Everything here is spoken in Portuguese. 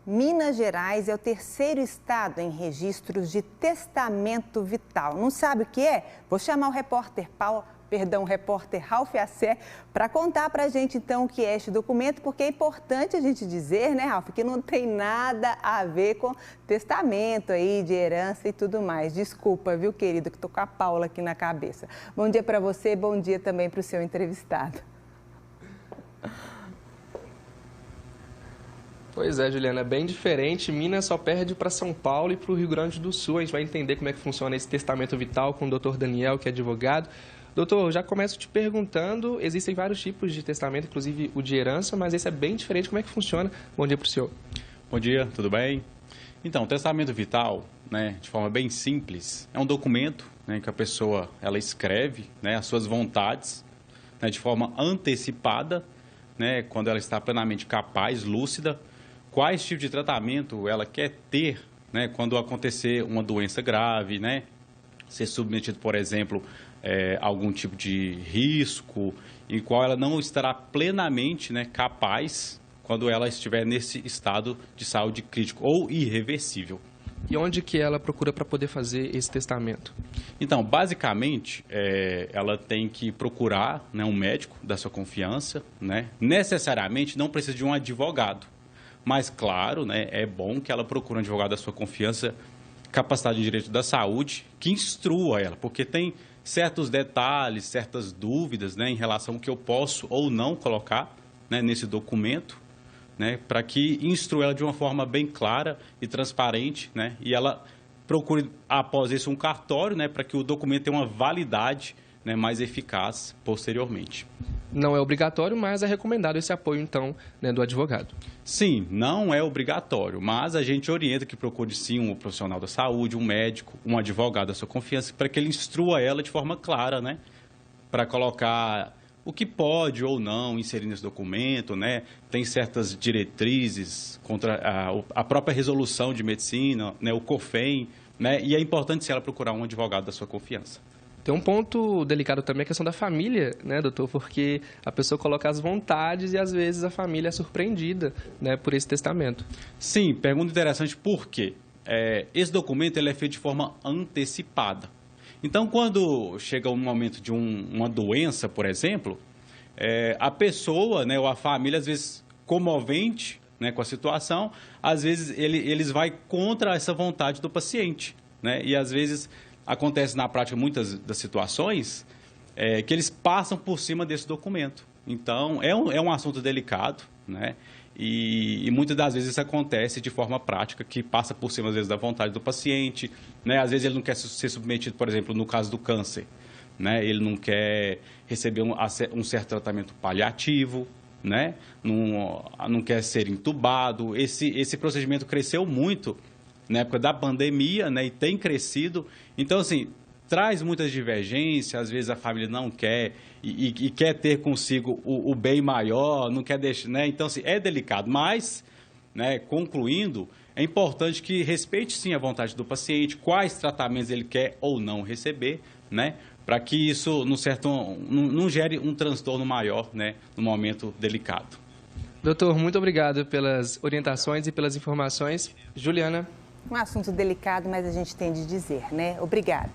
Minas Gerais é o terceiro estado em registros de testamento vital. Não sabe o que é? Vou chamar o repórter Ralph Assé para contar para a gente então o que é este documento, porque é importante a gente dizer, né, Ralph, que não tem nada a ver com testamento aí, de herança e tudo mais. Desculpa, viu, querido, que estou com a Paula aqui na cabeça. Bom dia para você, bom dia também para o seu entrevistado. Pois é, Juliana, é bem diferente. Minas só perde para São Paulo e para o Rio Grande do Sul. A gente vai entender como é que funciona esse testamento vital com o doutor Daniel, que é advogado. Doutor, já começo te perguntando, existem vários tipos de testamento, inclusive o de herança, mas esse é bem diferente. Como é que funciona? Bom dia para o senhor. Bom dia, tudo bem? Então, o testamento vital, de forma bem simples, é um documento que a pessoa ela escreve as suas vontades de forma antecipada, quando ela está plenamente capaz, lúcida, quais tipos de tratamento ela quer ter quando acontecer uma doença grave, ser submetido, por exemplo, a algum tipo de risco em qual ela não estará plenamente capaz quando ela estiver nesse estado de saúde crítico ou irreversível. E onde que ela procura para poder fazer esse testamento? Então, basicamente, ela tem que procurar um médico da sua confiança, necessariamente não precisa de um advogado, mas, claro, é bom que ela procure um advogado da sua confiança capacitado em direito da saúde, que instrua ela, porque tem certos detalhes, certas dúvidas em relação ao que eu posso ou não colocar nesse documento, para que instrua ela de uma forma bem clara e transparente, e ela procure, após isso, um cartório, para que o documento tenha uma validade mais eficaz posteriormente. Não é obrigatório, mas é recomendado esse apoio, então, do advogado. Sim, não é obrigatório, mas a gente orienta que procure, sim, um profissional da saúde, um médico, um advogado da sua confiança, para que ele instrua ela de forma clara, para colocar o que pode ou não inserir nesse documento, Tem certas diretrizes contra a própria resolução de medicina, o COFEM, E é importante, sim, ela procurar um advogado da sua confiança. Tem um ponto delicado também, a questão da família, doutor? Porque a pessoa coloca as vontades e, às vezes, a família é surpreendida, por esse testamento. Sim, pergunta interessante por quê? Esse documento ele é feito de forma antecipada. Então, quando chega um momento de uma doença, por exemplo, a pessoa, ou a família, às vezes, comovente com a situação, às vezes eles vai contra essa vontade do paciente, E, às vezes, acontece na prática muitas das situações que eles passam por cima desse documento. Então, é um assunto delicado, E muitas das vezes isso acontece de forma prática, que passa por cima, às vezes, da vontade do paciente, Às vezes ele não quer ser submetido, por exemplo, no caso do câncer, Ele não quer receber um certo tratamento paliativo, Não quer ser entubado. Esse procedimento cresceu muito na época da pandemia, e tem crescido. Então, assim, traz muitas divergências, às vezes a família não quer e quer ter consigo o bem maior, não quer deixar, Então, assim, é delicado, mas, concluindo, é importante que respeite, sim, a vontade do paciente, quais tratamentos ele quer ou não receber, para que isso, não gere um transtorno maior, no momento delicado. Doutor, muito obrigado pelas orientações e pelas informações. Juliana. Um assunto delicado, mas a gente tem de dizer, Obrigada.